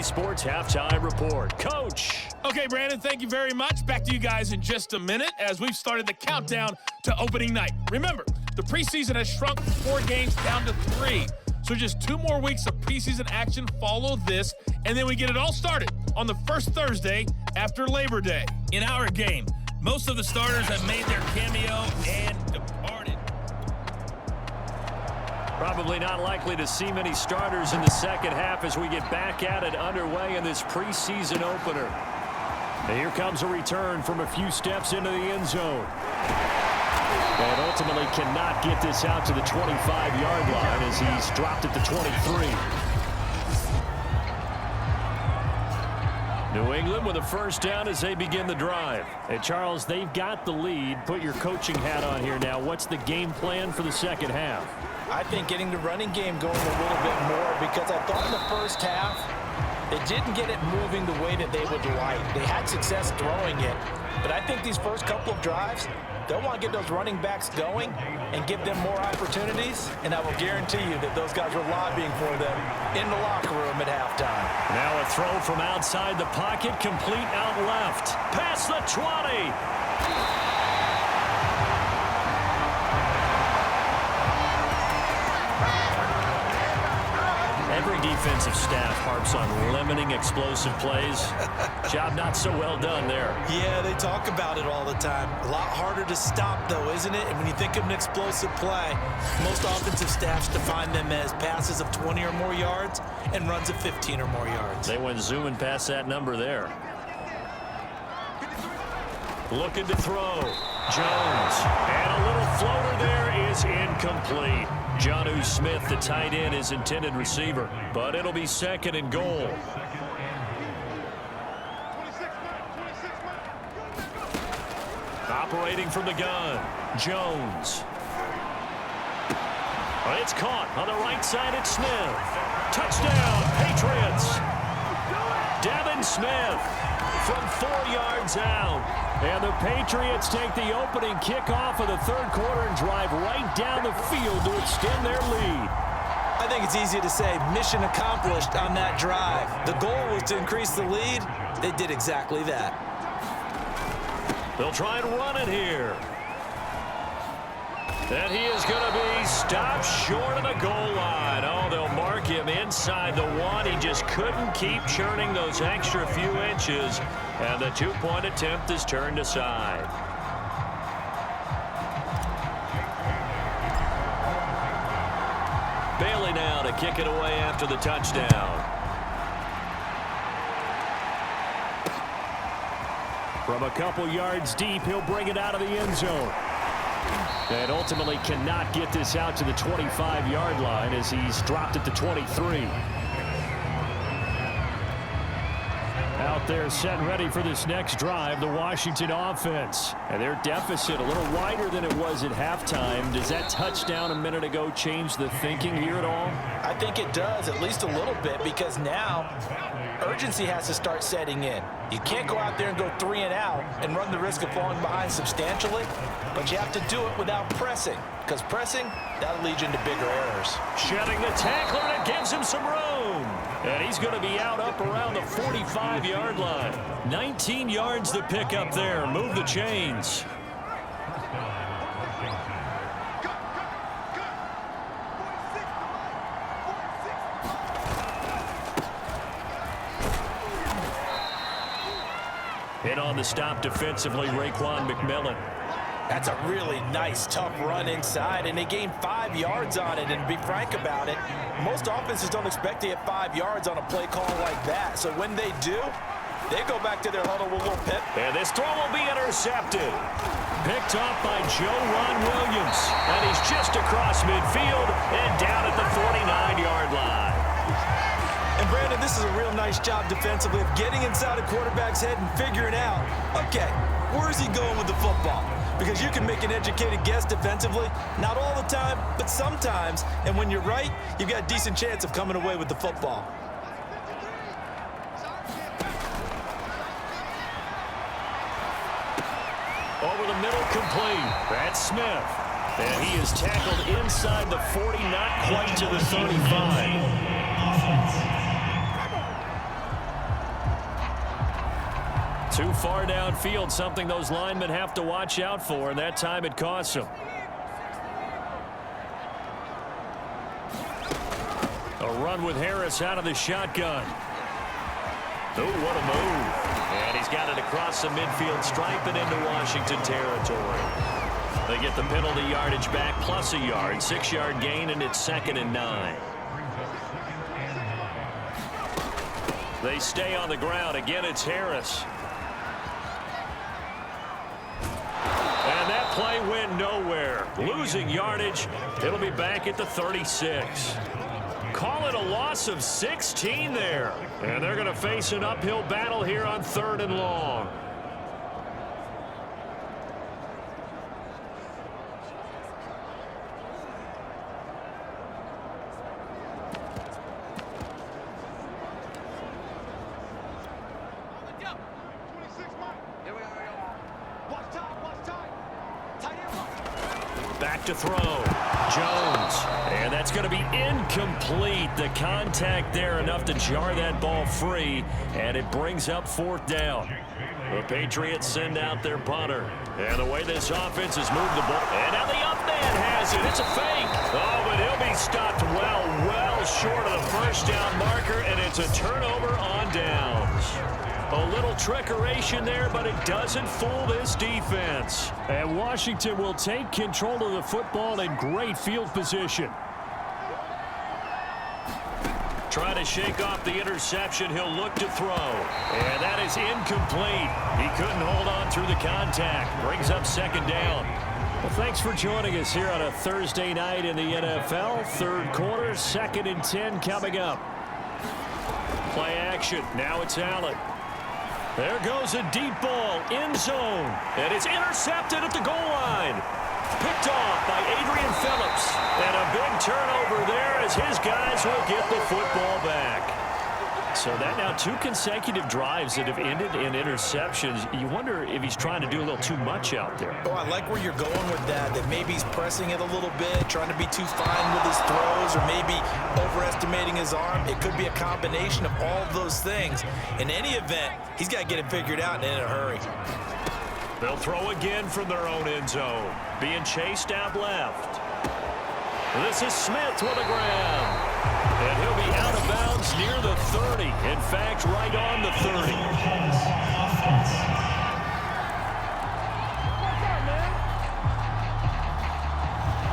EA Sports Halftime Report. Coach. Okay, Brandon, thank you very much. Back to you guys in just a minute as we've started the countdown to opening night. Remember, the preseason has shrunk from 4 games down to 3. So just 2 more weeks of preseason action follow this, and then we get it all started on the first Thursday after Labor Day. In our game, most of the starters have made their cameo and departed. Probably not likely to see many starters in the second half as we get back at it underway in this preseason opener. And here comes a return from a few steps into the end zone. And ultimately cannot get this out to the 25-yard line as he's dropped at the 23. New England with a first down as they begin the drive. Hey, Charles, they've got the lead. Put your coaching hat on here now. What's the game plan for the second half? I think getting the running game going a little bit more, because I thought in the first half they didn't get it moving the way that they would like. They had success throwing it, but I think these first couple of drives, they'll want to get those running backs going and give them more opportunities, and I will guarantee you that those guys were lobbying for them in the locker room at halftime. Now a throw from outside the pocket, complete out left. Past the 20. Every defensive staff harps on limiting explosive plays. Job not so well done there. Yeah, they talk about it all the time. A lot harder to stop, though, isn't it? And when you think of an explosive play, most offensive staffs define them as passes of 20 or more yards and runs of 15 or more yards. They went zooming past that number there. Looking to throw. Jones. And a little floater there is incomplete. Jonnu Smith, the tight end, is intended receiver, but it'll be second and goal. Operating from the gun, Jones. It's caught on the right side at Smith. Touchdown, Patriots. Devin Smith from 4 yards out. And the Patriots take the opening kickoff of the third quarter and drive right down the field to extend their lead. I think it's easy to say mission accomplished on that drive. The goal was to increase the lead. They did exactly that. They'll try and run it here. And he is going to be stopped short of the goal line. Oh, they'll mark him inside the 1. He just couldn't keep churning those extra few inches. And the 2-point attempt is turned aside. Bailey now to kick it away after the touchdown. From a couple yards deep, he'll bring it out of the end zone. And ultimately cannot get this out to the 25-yard line as he's dropped at the 23. Out there set and ready for this next drive, the Washington offense. And their deficit a little wider than it was at halftime. Does that touchdown a minute ago change the thinking here at all? I think it does, at least a little bit, because now urgency has to start setting in. You can't go out there and go 3 and out and run the risk of falling behind substantially, but you have to do it without pressing, because pressing, that'll lead you into bigger errors. Shedding the tackler, and it gives him some room. And he's going to be out up around the 45-yard line. 19 yards to pick up there. Move the chains. Hit on the stop defensively, Raekwon McMillan. That's a really nice, tough run inside, and they gained 5 yards on it. And to be frank about it, most offenses don't expect to get 5 yards on a play call like that. So when they do, they go back to their huddle with a little pep. And this throw will be intercepted. Picked off by Joe Ron Williams. And he's just across midfield and down at the 49-yard line. And Brandon, this is a real nice job defensively of getting inside a quarterback's head and figuring out, okay, where's he going with the football? Because you can make an educated guess defensively, not all the time, but sometimes. And when you're right, you've got a decent chance of coming away with the football. Over the middle, complete. That's Smith. And he is tackled inside the 40, not quite to the 35. Too far downfield, something those linemen have to watch out for, and that time it costs them. A run with Harris out of the shotgun. Oh, what a move. And he's got it across the midfield stripe and into Washington territory. They get the penalty yardage back plus a yard, 6-yard gain, and it's 2nd and 9. They stay on the ground. Again, it's Harris. And that play went nowhere. Losing yardage. It'll be back at the 36. Call it a loss of 16 there. And they're going to face an uphill battle here on 3rd and long. Back to throw. Jones. And that's going to be incomplete. The contact there enough to jar that ball free. And it brings up 4th down. The Patriots send out their punter. And the way this offense has moved the ball. And now the up man has it. It's a fake. Oh, but he'll be stopped well short of the 1st down marker. And it's a turnover on downs. A little trickeration there, but it doesn't fool this defense. And Washington will take control of the football in great field position. Trying to shake off the interception. He'll look to throw. And that is incomplete. He couldn't hold on through the contact. Brings up 2nd down. Well, thanks for joining us here on a Thursday night in the NFL. 3rd quarter, 2nd and 10 coming up. Play action. Now it's Allen. There goes a deep ball, end zone, and it's intercepted at the goal line. Picked off by Adrian Phillips, and a big turnover there as his guys will get the football back. So that now 2 consecutive drives that have ended in interceptions. You wonder if he's trying to do a little too much out there. Oh, I like where you're going with that maybe he's pressing it a little bit, trying to be too fine with his throws, or maybe overestimating his arm. It could be a combination of all of those things. In any event, he's got to get it figured out and in a hurry. They'll throw again from their own end zone. Being chased out left. This is Smith with a grab. And he'll be out of bounds near the 30. In fact, right on the 30.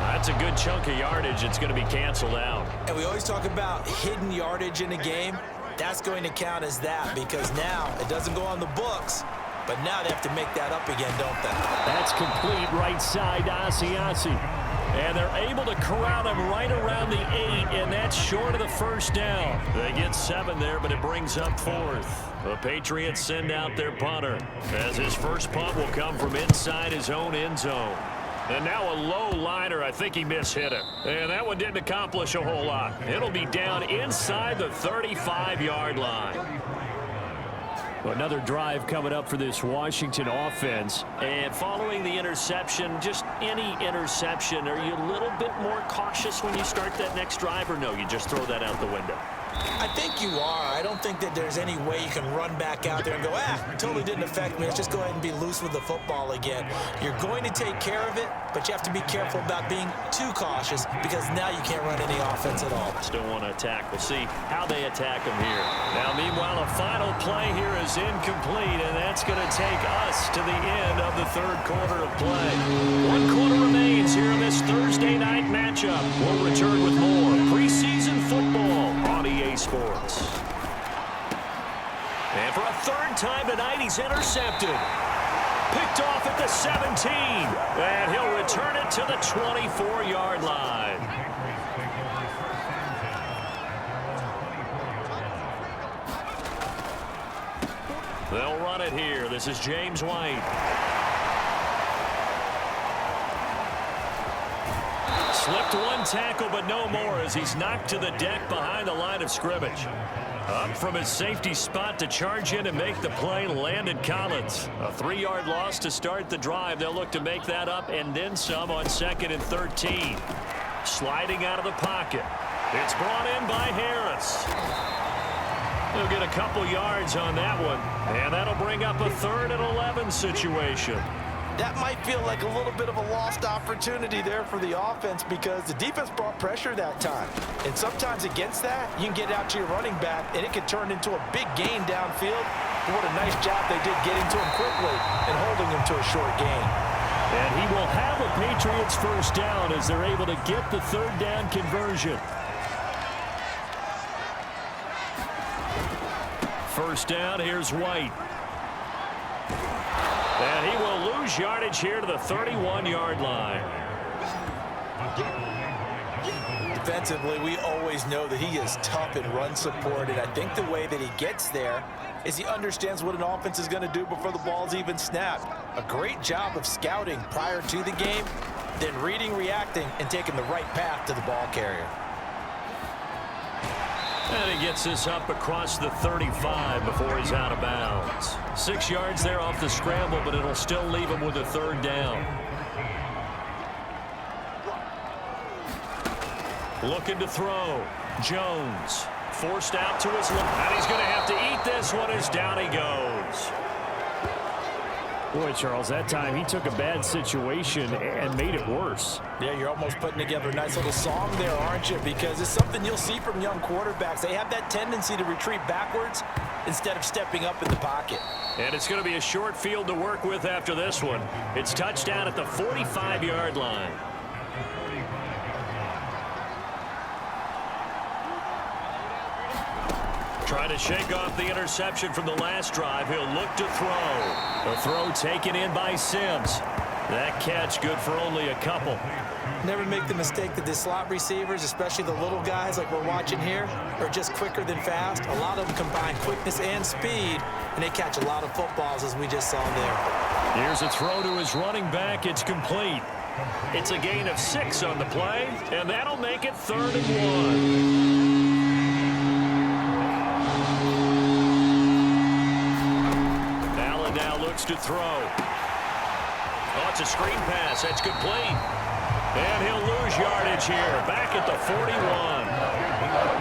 That's a good chunk of yardage. It's going to be canceled out. And we always talk about hidden yardage in a game. That's going to count as that because now it doesn't go on the books. But now they have to make that up again, don't they? That's complete right side to Asiasi. And they're able to corral him right around the 8, and that's short of the 1st down. They get 7 there, but it brings up 4th. The Patriots send out their punter, as his first punt will come from inside his own end zone. And now a low liner. I think he mishit it. And that one didn't accomplish a whole lot. It'll be down inside the 35-yard line. Another drive coming up for this Washington offense. And following the interception, just any interception, are you a little bit more cautious when you start that next drive, or no, you just throw that out the window? I think you are. I don't think that there's any way you can run back out there and go, totally didn't affect me. Let's just go ahead and be loose with the football again. You're going to take care of it, but you have to be careful about being too cautious because now you can't run any offense at all. Still want to attack. We'll see how they attack him here. Now, meanwhile, a final play here is incomplete, and that's going to take us to the end of the 3rd quarter of play. 1 quarter remains here in this Thursday night matchup. We'll return with more preseason football on EA Sports. And for a 3rd time tonight, he's intercepted. Picked off at the 17. And he'll return it to the 24-yard line. They'll run it here. This is James White. Slipped 1 tackle, but no more as he's knocked to the deck behind the line of scrimmage. Up from his safety spot to charge in and make the play, Landon Collins. A 3-yard loss to start the drive. They'll look to make that up and then some on 2nd and 13. Sliding out of the pocket. It's brought in by Harris. He'll get a couple yards on that one, and that'll bring up a 3rd and 11 situation. That might feel like a little bit of a lost opportunity there for the offense because the defense brought pressure that time. And sometimes against that, you can get out to your running back, and it can turn into a big gain downfield. But what a nice job they did getting to him quickly and holding him to a short gain. And he will have a Patriots first down as they're able to get the 3rd down conversion. First down, here's White. And he will lose yardage here to the 31-yard line. Defensively, we always know that he is tough in run support, and I think the way that he gets there is he understands what an offense is going to do before the ball's even snapped. A great job of scouting prior to the game, then reading, reacting, and taking the right path to the ball carrier. And he gets this up across the 35 before he's out of bounds. 6 yards there off the scramble, but it'll still leave him with a 3rd down. Looking to throw. Jones forced out to his left. And he's going to have to eat this one as down he goes. Boy, Charles, that time he took a bad situation and made it worse. Yeah, you're almost putting together a nice little song there, aren't you? Because it's something you'll see from young quarterbacks. They have that tendency to retreat backwards instead of stepping up in the pocket. And it's going to be a short field to work with after this one. It's touchdown at the 45-yard line. Trying to shake off the interception from the last drive. He'll look to throw. A throw taken in by Sims. That catch good for only a couple. Never make the mistake that the slot receivers, especially the little guys like we're watching here, are just quicker than fast. A lot of them combine quickness and speed, and they catch a lot of footballs, as we just saw there. Here's a throw to his running back. It's complete. It's a gain of 6 on the play, and that'll make it 3rd and 1. To throw. Oh, it's a screen pass. That's complete. And he'll lose yardage here. Back at the 41.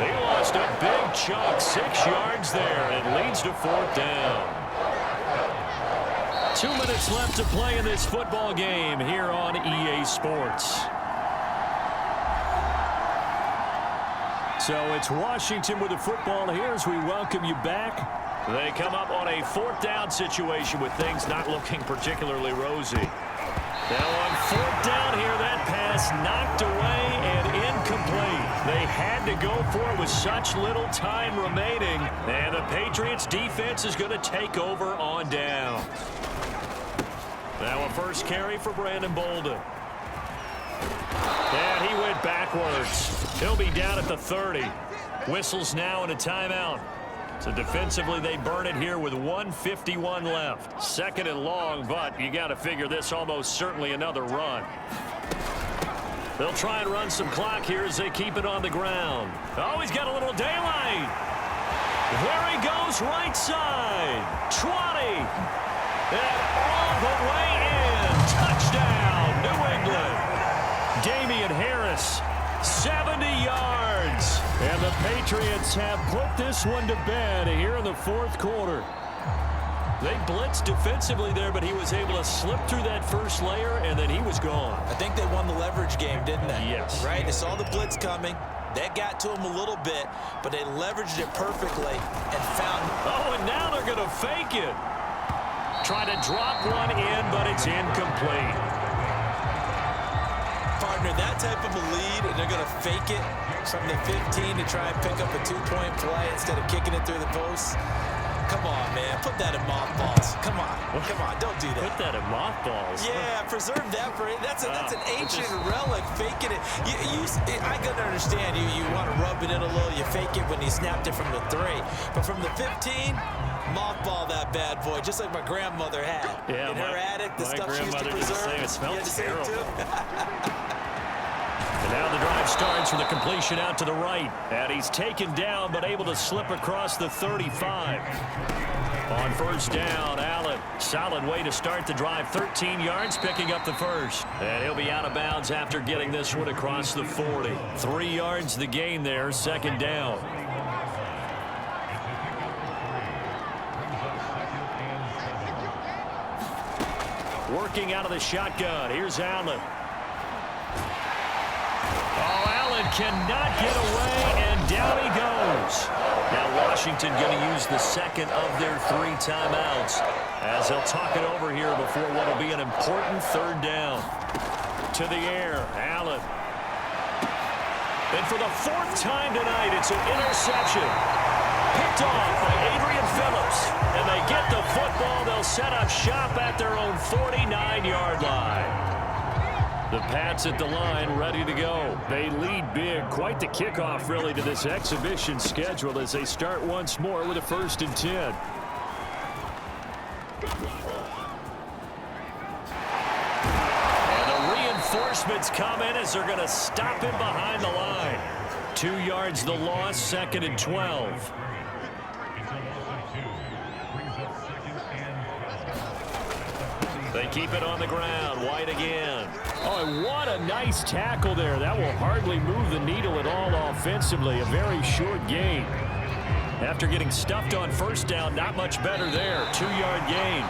They lost a big chunk. 6 yards there. It leads to 4th down. 2 minutes left to play in this football game here on EA Sports. So it's Washington with the football here as we welcome you back. They come up on a 4th down situation with things not looking particularly rosy. Now on 4th down here, that pass knocked away and incomplete. They had to go for it with such little time remaining. And the Patriots defense is going to take over on down. Now a first carry for Brandon Bolden. And he went backwards. He'll be down at the 30. Whistles now and a timeout. So defensively, they burn it here with 1:51 left. 2nd and long, but you got to figure this almost certainly another run. They'll try and run some clock here as they keep it on the ground. Oh, he's got a little daylight. There he goes, right side. 20. And all the way in. Touchdown, New England. Damian Harris, 70 yards. And the Patriots have put this one to bed here in the 4th quarter. They blitzed defensively there, but he was able to slip through that first layer, and then he was gone. I think they won the leverage game, didn't they? Yes. Right? They saw the blitz coming. That got to him a little bit, but they leveraged it perfectly and found... Oh, and now they're going to fake it. Try to drop one in, but it's incomplete. Partner, that type of a lead, and they're going to fake it from the 15 to try and pick up a 2-point play instead of kicking it through the posts. Come on, man. Put that in mothballs. Come on. Come on. Don't do that. Put that in mothballs. Yeah, preserve that for it. That's an ancient relic. Faking it. I can understand you want to rub it in a little. You fake it when he snapped it from the 3. But from the 15, mothball that bad boy, just like my grandmother had. Yeah, in her attic, the stuff she used to preserve. It smells terrible. Too? And now the drive starts with a completion out to the right. And he's taken down, but able to slip across the 35. On first down, Allen. Solid way to start the drive. 13 yards, picking up the first. And he'll be out of bounds after getting this one across the 40. 3 yards the gain there, 2nd down. Working out of the shotgun. Here's Allen. Oh, Allen cannot get away, and down he goes. Now Washington going to use the second of their 3 timeouts as they'll talk it over here before what will be an important 3rd down. To the air, Allen. And for the 4th time tonight, it's an interception. Picked off by Adrian Phillips. And they get the football. They'll set up shop at their own 49-yard line. The Pats at the line, ready to go. They lead big. Quite the kickoff, really, to this exhibition schedule as they start once more with a 1st and 10. And the reinforcements come in as they're going to stop him behind the line. 2 yards the loss, 2nd and 12. They keep it on the ground. White again. Oh, and what a nice tackle there. That will hardly move the needle at all offensively. A very short gain. After getting stuffed on 1st down, not much better there. 2-yard gain.